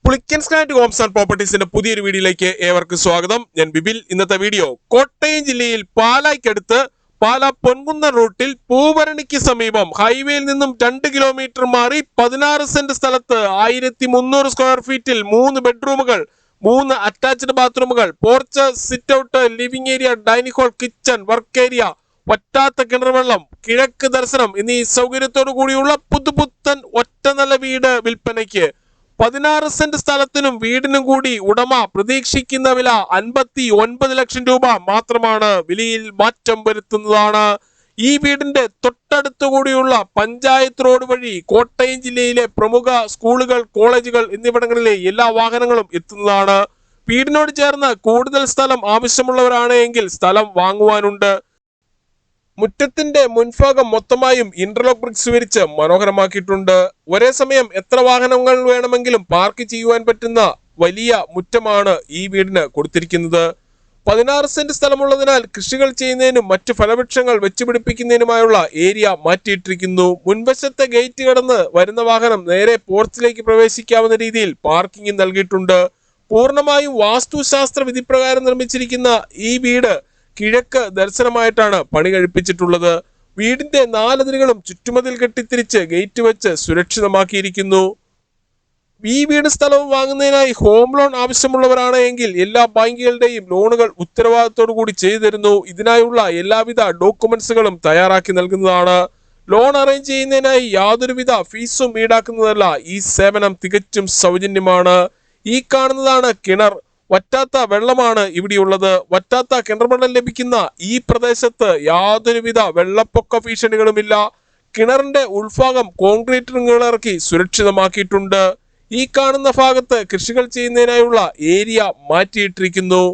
Pulickans grand Holmes and പ്രോപ്പർട്ടീസിന്റെ പുതിയൊരു വീഡിയോയിലേക്ക് ഏവർക്കും സ്വാഗതം. ഞാൻ ബിബിൽ. ഇന്നത്തെ വീഡിയോ കോട്ടയം ജില്ലയിൽ പാലായ്ക്കടുത്ത് പാലാ പൊൻകുന്ന റൂട്ടിൽ പൂഭരണിക്ക് സമീപം ഹൈവേയിൽ നിന്നും 2 കിലോമീറ്റർ മാറി 16 സെന്റ് സ്ഥലത്ത് 1300 സ്ക്വയർ ഫീറ്റിൽ 3 ബെഡ്റൂമുകൾ, 3 അറ്റാച്ച്ഡ് ബാത്റൂമുകൾ, porch, sit out, living area, dining hall, kitchen, work area, വറ്റാത്ത കിണർവെള്ളം, കിഴക്ക് ദർശനം എന്നീ സൗകര്യത്തോടു കൂടിയുള്ള പുതുപുത്തൻ ഒറ്റനില വീട് വിൽപ്പനയ്ക്ക്. 16 സെന്റ് സ്ഥലത്തിനും വീടിനും കൂടി ഉടമ പ്രതീക്ഷിക്കുന്ന വില 59 ലക്ഷം രൂപ മാത്രമാണ്. വിലയിൽ മാറ്റം വരുത്തുന്നതാണ്. ഈ വീടിന്റെ തൊട്ടടുത്തുകൂടിയുള്ള പഞ്ചായത്ത് റോഡ് വഴി കോട്ടയം ജില്ലയിലെ പ്രമുഖ സ്കൂളുകൾ, കോളേജുകൾ എന്നിവിടങ്ങളിലെ എല്ലാ വാഹനങ്ങളും എത്തുന്നതാണ്. വീടിനോട് ചേർന്ന് കൂടുതൽ സ്ഥലം ആവശ്യമുള്ളവരാണ് എങ്കിൽ സ്ഥലം വാങ്ങുവാനുണ്ട്. മുറ്റത്തിന്റെ മുൻഭാഗം മൊത്തമായും ഇന്റർലോക്ക് ബ്രിക്സ് വിരിച്ച് മനോഹരമാക്കിയിട്ടുണ്ട്. ഒരേ സമയം എത്ര വാഹനങ്ങൾ വേണമെങ്കിലും പാർക്ക് ചെയ്യുവാൻ പറ്റുന്ന വലിയ മുറ്റമാണ് ഈ വീടിന് കൊടുത്തിരിക്കുന്നത്. 16 സെന്റ് സ്ഥലമുള്ളതിനാൽ കൃഷികൾ ചെയ്യുന്നതിനും മറ്റു ഫലവൃക്ഷങ്ങൾ വെച്ചുപിടിപ്പിക്കുന്നതിനുമായുള്ള ഏരിയ മാറ്റിയിട്ടിരിക്കുന്നു. മുൻവശത്തെ ഗേറ്റ് കടന്ന് വരുന്ന വാഹനം നേരെ പോർച്ചിലേക്ക് പ്രവേശിക്കാവുന്ന രീതിയിൽ പാർക്കിംഗ് നൽകിയിട്ടുണ്ട്. പൂർണ്ണമായും വാസ്തുശാസ്ത്ര വിധിപ്രകാരം നിർമ്മിച്ചിരിക്കുന്ന ഈ വീട് കിഴക്ക് ദർശനമായിട്ടാണ് പണി കഴിപ്പിച്ചിട്ടുള്ളത്. വീടിന്റെ 4 അതിരുകളും ചുറ്റുമതിൽ കെട്ടിത്തിരിച്ച് ഗേറ്റ് വെച്ച് സുരക്ഷിതമാക്കിയിരിക്കുന്നു. ഈ വീട് സ്ഥലവും വാങ്ങുന്നതിനായി ഹോം ലോൺ ആവശ്യമുള്ളവരാണ് എങ്കിൽ എല്ലാ ബാങ്കുകളുടെയും ലോണുകൾ ഉത്തരവാദിത്തോടു കൂടി ചെയ്തു തരുന്നു. ഇതിനായുള്ള എല്ലാവിധ ഡോക്യുമെന്റ്സുകളും തയ്യാറാക്കി നൽകുന്നതാണ്. ലോൺ അറേഞ്ച് ചെയ്യുന്നതിനായി യാതൊരുവിധ ഫീസും ഈടാക്കുന്നതല്ല. ഈ സേവനം തികച്ചും സൗജന്യമാണ്. ഈ കാണുന്നതാണ് കിണർ. വറ്റാത്ത വെള്ളമാണ് ഇവിടെയുള്ളത്. വറ്റാത്ത കിണർവെള്ളം ലഭിക്കുന്ന ഈ പ്രദേശത്ത് യാതൊരുവിധ വെള്ളപ്പൊക്ക ഭീഷണികളുമില്ല. കിണറിന്റെ ഉൾഭാഗം കോൺക്രീറ്റ് ഇറക്കി സുരക്ഷിതമാക്കിയിട്ടുണ്ട്. ഈ കാണുന്ന ഭാഗത്ത് കൃഷികൾ ചെയ്യുന്നതിനായുള്ള ഏരിയ മാറ്റിയിട്ടിരിക്കുന്നു.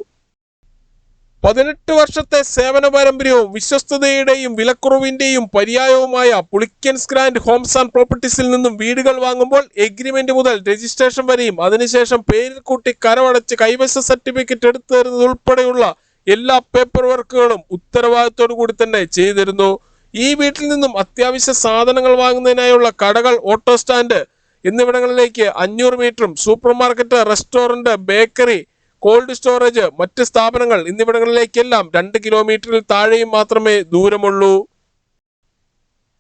18 വർഷത്തെ സേവന പാരമ്പര്യവും വിശ്വസ്തതയുടെയും വിലക്കുറവിന്റെയും പര്യായവുമായ പുളിക്കൻസ് ഗ്രാൻഡ് ഹോംസ് ആൻഡ് പ്രോപ്പർട്ടീസിൽ നിന്നും വീടുകൾ വാങ്ങുമ്പോൾ എഗ്രിമെന്റ് മുതൽ രജിസ്ട്രേഷൻ വരെയും അതിനുശേഷം പേരിൽ കൂട്ടി കരമടച്ച് കൈവശ സർട്ടിഫിക്കറ്റ് എടുത്തു തരുന്നത് ഉൾപ്പെടെയുള്ള എല്ലാ പേപ്പർ വർക്കുകളും ഉത്തരവാദിത്തോടു കൂടി തന്നെ ചെയ്തു തരുന്നു. ഈ വീട്ടിൽ നിന്നും അത്യാവശ്യ സാധനങ്ങൾ വാങ്ങുന്നതിനായുള്ള കടകൾ, ഓട്ടോ സ്റ്റാൻഡ് എന്നിവിടങ്ങളിലേക്ക് 500 മീറ്ററും super market, restaurant, bakery, cold storage, മറ്റ് സ്ഥാപനങ്ങൾ എന്നിവിടങ്ങളിലേക്കെല്ലാം 2 കിലോമീറ്ററിൽ താഴെയും മാത്രമേ ദൂരമുള്ളൂ.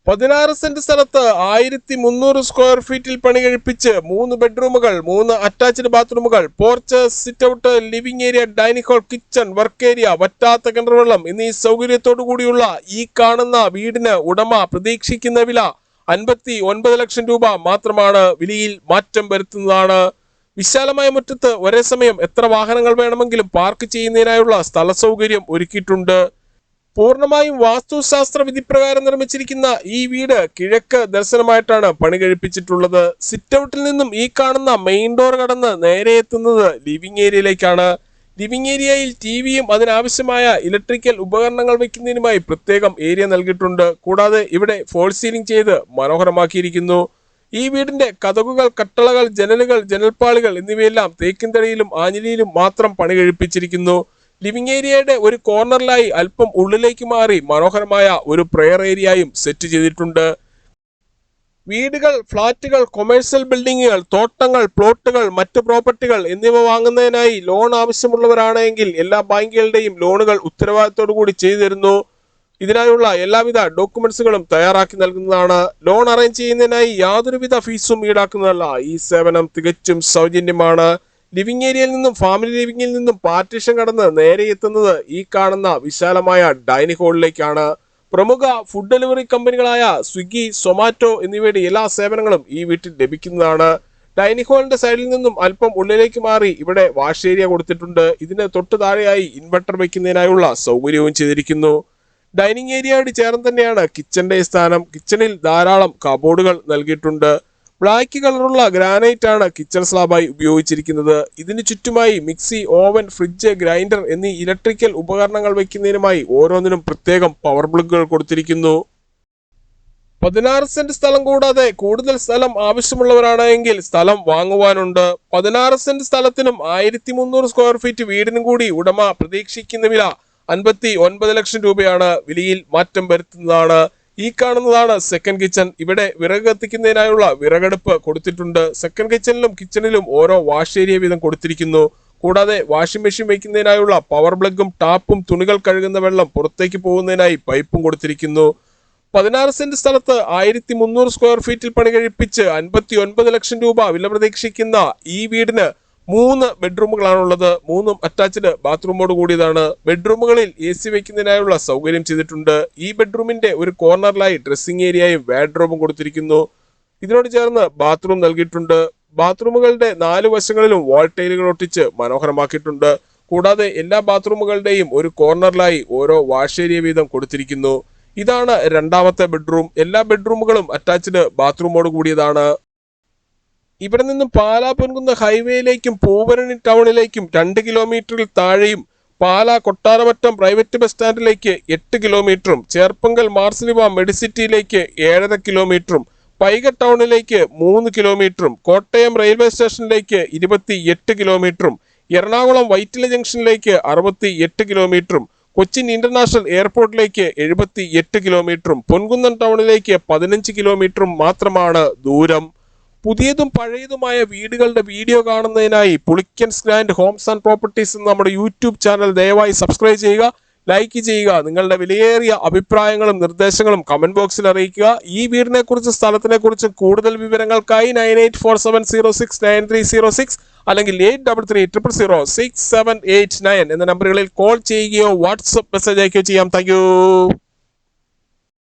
16 സെന്റ് സ്ഥലത്ത് 1300 സ്ക്വയർ ഫീറ്റിൽ പണി കഴിപ്പിച്ച് 3 ബെഡ്റൂമുകൾ, 3 അറ്റാച്ച്ഡ് ബാത്റൂമുകൾ, porch, sit out, living area, dining hall, kitchen, work area, വറ്റാത്ത കിണർവെള്ളം എന്നീ സൗകര്യത്തോടു കൂടിയുള്ള ഈ കാണുന്ന വീടിന് ഉടമ പ്രതീക്ഷിക്കുന്ന വില 59 ലക്ഷം രൂപ മാത്രമാണ്. വിലയിൽ മാറ്റം വരുത്തുന്നതാണ്. വിശാലമായ മുറ്റത്ത് ഒരേ സമയം എത്ര വാഹനങ്ങൾ വേണമെങ്കിലും പാർക്ക് ചെയ്യുന്നതിനായുള്ള സ്ഥല സൗകര്യം ഒരുക്കിയിട്ടുണ്ട്. പൂർണ്ണമായും വാസ്തുശാസ്ത്ര വിധിപ്രകാരം നിർമ്മിച്ചിരിക്കുന്ന ഈ വീട് കിഴക്ക് ദർശനമായിട്ടാണ് പണി കഴിപ്പിച്ചിട്ടുള്ളത്. സിറ്റ് ഔട്ടിൽ നിന്നും ഈ കാണുന്ന മെയിൻ ഡോർ കടന്ന് നേരെ എത്തുന്നത് ലിവിംഗ് ഏരിയയിലേക്കാണ്. ലിവിംഗ് ഏരിയയിൽ ടിവിയും അതിനാവശ്യമായ ഇലക്ട്രിക്കൽ ഉപകരണങ്ങൾ വയ്ക്കുന്നതിനുമായി പ്രത്യേകം ഏരിയ നൽകിയിട്ടുണ്ട്. കൂടാതെ ഇവിടെ ഫോൾ സീലിംഗ് ചെയ്ത് മനോഹരമാക്കിയിരിക്കുന്നു. ഈ വീടിന്റെ കതകുകൾ, കട്ടളകൾ, ജനലുകൾ, ജനൽപ്പാളികൾ എന്നിവയെല്ലാം തേക്കിൻ തടിയിലും ആഞ്ഞിലിയിലും മാത്രം പണി കഴിപ്പിച്ചിരിക്കുന്നു. ലിവിംഗ് ഏരിയയുടെ ഒരു കോർണറിലായി അല്പം ഉള്ളിലേക്ക് മാറി മനോഹരമായ ഒരു പ്രെയർ ഏരിയയും സെറ്റ് ചെയ്തിട്ടുണ്ട്. വീടുകൾ, ഫ്ളാറ്റുകൾ, കൊമേഴ്സ്യൽ ബിൽഡിങ്ങുകൾ, തോട്ടങ്ങൾ, പ്ലോട്ടുകൾ, മറ്റ് പ്രോപ്പർട്ടികൾ എന്നിവ വാങ്ങുന്നതിനായി ലോൺ ആവശ്യമുള്ളവരാണ് എങ്കിൽ എല്ലാ ബാങ്കുകളുടെയും ലോണുകൾ ഉത്തരവാദിത്തോടു കൂടി ചെയ്തു തരുന്നു. ഇതിനായുള്ള എല്ലാവിധ ഡോക്യുമെന്റ്സുകളും തയ്യാറാക്കി നൽകുന്നതാണ്. ലോൺ അറേഞ്ച് ചെയ്യുന്നതിനായി യാതൊരുവിധ ഫീസും ഈടാക്കുന്നതല്ല. ഈ സേവനം തികച്ചും സൗജന്യമാണ്. ലിവിംഗ് ഏരിയയിൽ നിന്നും ഫാമിലി ലിവിംഗിൽ നിന്നും പാർട്ടീഷൻ കടന്ന് നേരെ എത്തുന്നത് ഈ കാണുന്ന വിശാലമായ ഡൈനിങ് ഹാളിലേക്കാണ്. പ്രമുഖ ഫുഡ് ഡെലിവറി കമ്പനികളായ സ്വിഗ്ഗി, സൊമാറ്റോ എന്നിവയുടെ എല്ലാ സേവനങ്ങളും ഈ വീട്ടിൽ ലഭിക്കുന്നതാണ്. ഡൈനിങ് ഹാളിന്റെ സൈഡിൽ നിന്നും അല്പം ഉള്ളിലേക്ക് മാറി ഇവിടെ വാഷ് ഏരിയ കൊടുത്തിട്ടുണ്ട്. ഇതിന് തൊട്ടു താഴെയായി ഇൻവെർട്ടർ വയ്ക്കുന്നതിനായുള്ള സൗകര്യവും ചെയ്തിരിക്കുന്നു. ഡൈനിങ് ഏരിയയോട് ചേർന്ന് തന്നെയാണ് കിച്ചന്റെ സ്ഥാനം. കിച്ചണിൽ ധാരാളം കബോർഡുകൾ നൽകിയിട്ടുണ്ട്. ബ്ലാക്ക് കളറുള്ള ഗ്രാനൈറ്റ് ആണ് കിച്ചൺ സ്ലാബായി ഉപയോഗിച്ചിരിക്കുന്നത്. ഇതിനു ചുറ്റുമായി മിക്സി, ഓവൻ, ഫ്രിഡ്ജ്, ഗ്രൈൻഡർ എന്നീ ഇലക്ട്രിക്കൽ ഉപകരണങ്ങൾ വയ്ക്കുന്നതിനുമായി ഓരോന്നിനും പ്രത്യേകം പവർ പ്ലഗുകൾ കൊടുത്തിരിക്കുന്നു. 16 സെന്റ് സ്ഥലം കൂടാതെ കൂടുതൽ സ്ഥലം ആവശ്യമുള്ളവരാണ് എങ്കിൽ സ്ഥലം വാങ്ങുവാനുണ്ട്. 16 സെന്റ് സ്ഥലത്തിനും 1300 സ്ക്വയർ ഫീറ്റ് വീടിനും കൂടി ഉടമ പ്രതീക്ഷിക്കുന്ന വില 59 ലക്ഷം രൂപയാണ്. വിലയിൽ മാറ്റം വരുത്തുന്നതാണ്. ഈ കാണുന്നതാണ് സെക്കൻഡ് കിച്ചൺ. ഇവിടെ വിറക് കത്തിക്കുന്നതിനായുള്ള വിറകടുപ്പ് കൊടുത്തിട്ടുണ്ട്. സെക്കൻഡ് കിച്ചണിലും കിച്ചണിലും ഓരോ വാഷ് ഏരിയ വീതം കൊടുത്തിരിക്കുന്നു. കൂടാതെ വാഷിംഗ് മെഷീൻ വയ്ക്കുന്നതിനായുള്ള പവർ പ്ലഗും ടാപ്പും തുണികൾ കഴുകുന്ന വെള്ളം പുറത്തേക്ക് പോകുന്നതിനായി പൈപ്പും കൊടുത്തിരിക്കുന്നു. 16 സെന്റ് സ്ഥലത്ത് 1300 സ്ക്വയർ ഫീറ്റിൽ പണി കഴിപ്പിച്ച് 59 ലക്ഷം രൂപ വില പ്രതീക്ഷിക്കുന്ന ഈ വീടിന് 3 ബെഡ്റൂമുകളാണുള്ളത്. 3ഉം അറ്റാച്ച്ഡ് ബാത്റൂമോട് കൂടിയതാണ്. ബെഡ്റൂമുകളിൽ AC വയ്ക്കുന്നതിനായുള്ള സൗകര്യം ചെയ്തിട്ടുണ്ട്. ഈ ബെഡ്റൂമിന്റെ ഒരു കോർണറിലായി ഡ്രസ്സിംഗ് ഏരിയയും വാർഡ്രോബും കൊടുത്തിരിക്കുന്നു. ഇതിനോട് ചേർന്ന് ബാത്റൂം നൽകിയിട്ടുണ്ട്. ബാത്റൂമുകളുടെ 4 വശങ്ങളിലും വാൾ ടൈലുകൾ ഒട്ടിച്ച് മനോഹരമാക്കിയിട്ടുണ്ട്. കൂടാതെ എല്ലാ ബാത്റൂമുകളുടെയും ഒരു കോർണറിലായി ഓരോ വാഷ് ഏരിയ വീതം കൊടുത്തിരിക്കുന്നു. ഇതാണ് രണ്ടാമത്തെ ബെഡ്റൂം. എല്ലാ ബെഡ്റൂമുകളും അറ്റാച്ച്ഡ് ബാത്റൂമോട് കൂടിയതാണ്. ഇവിടെ നിന്നും പാലാ പൊൻകുന്ന ഹൈവേയിലേക്കും പൂവരണി ടൗണിലേക്കും 2 കിലോമീറ്ററിൽ താഴെയും പാലാ കൊട്ടാരമറ്റം പ്രൈവറ്റ് ബസ് സ്റ്റാൻഡിലേക്ക് 8 കിലോമീറ്ററും ചേർപ്പങ്കൽ മാർസിലിവ മെഡിസിറ്റിയിലേക്ക് 7.5 കിലോമീറ്ററും പൈക ടൗണിലേക്ക് 3 കിലോമീറ്ററും കോട്ടയം റെയിൽവേ സ്റ്റേഷനിലേക്ക് 28 കിലോമീറ്ററും എറണാകുളം വൈറ്റില ജംഗ്ഷനിലേക്ക് 68 കിലോമീറ്ററും കൊച്ചിൻ ഇന്റർനാഷണൽ എയർപോർട്ടിലേക്ക് 78 കിലോമീറ്ററും പൊൻകുന്നം ടൗണിലേക്ക് 15 കിലോമീറ്ററും മാത്രമാണ് ദൂരം. പുതിയതും പഴയതുമായ വീടുകളുടെ വീഡിയോ കാണുന്നതിനായി Pulickans grand Holmes and properties എന്ന നമ്മുടെ യൂട്യൂബ് ചാനൽ ദയവായി സബ്സ്ക്രൈബ് ചെയ്യുക, ലൈക്ക് ചെയ്യുക. നിങ്ങളുടെ വിലയേറിയ അഭിപ്രായങ്ങളും നിർദ്ദേശങ്ങളും കമന്റ് ബോക്സിൽ അറിയിക്കുക. ഈ വീടിനെ കുറിച്ച് സ്ഥലത്തിനെ കുറിച്ച് കൂടുതൽ വിവരങ്ങൾക്കായി 9847069306 അല്ലെങ്കിൽ 83300679 എന്ന നമ്പറുകളിൽ കോൾ ചെയ്യുകയോ വാട്സ്ആപ്പ് മെസ്സേജ് അയക്കുകയോ ചെയ്യാം. Thank you.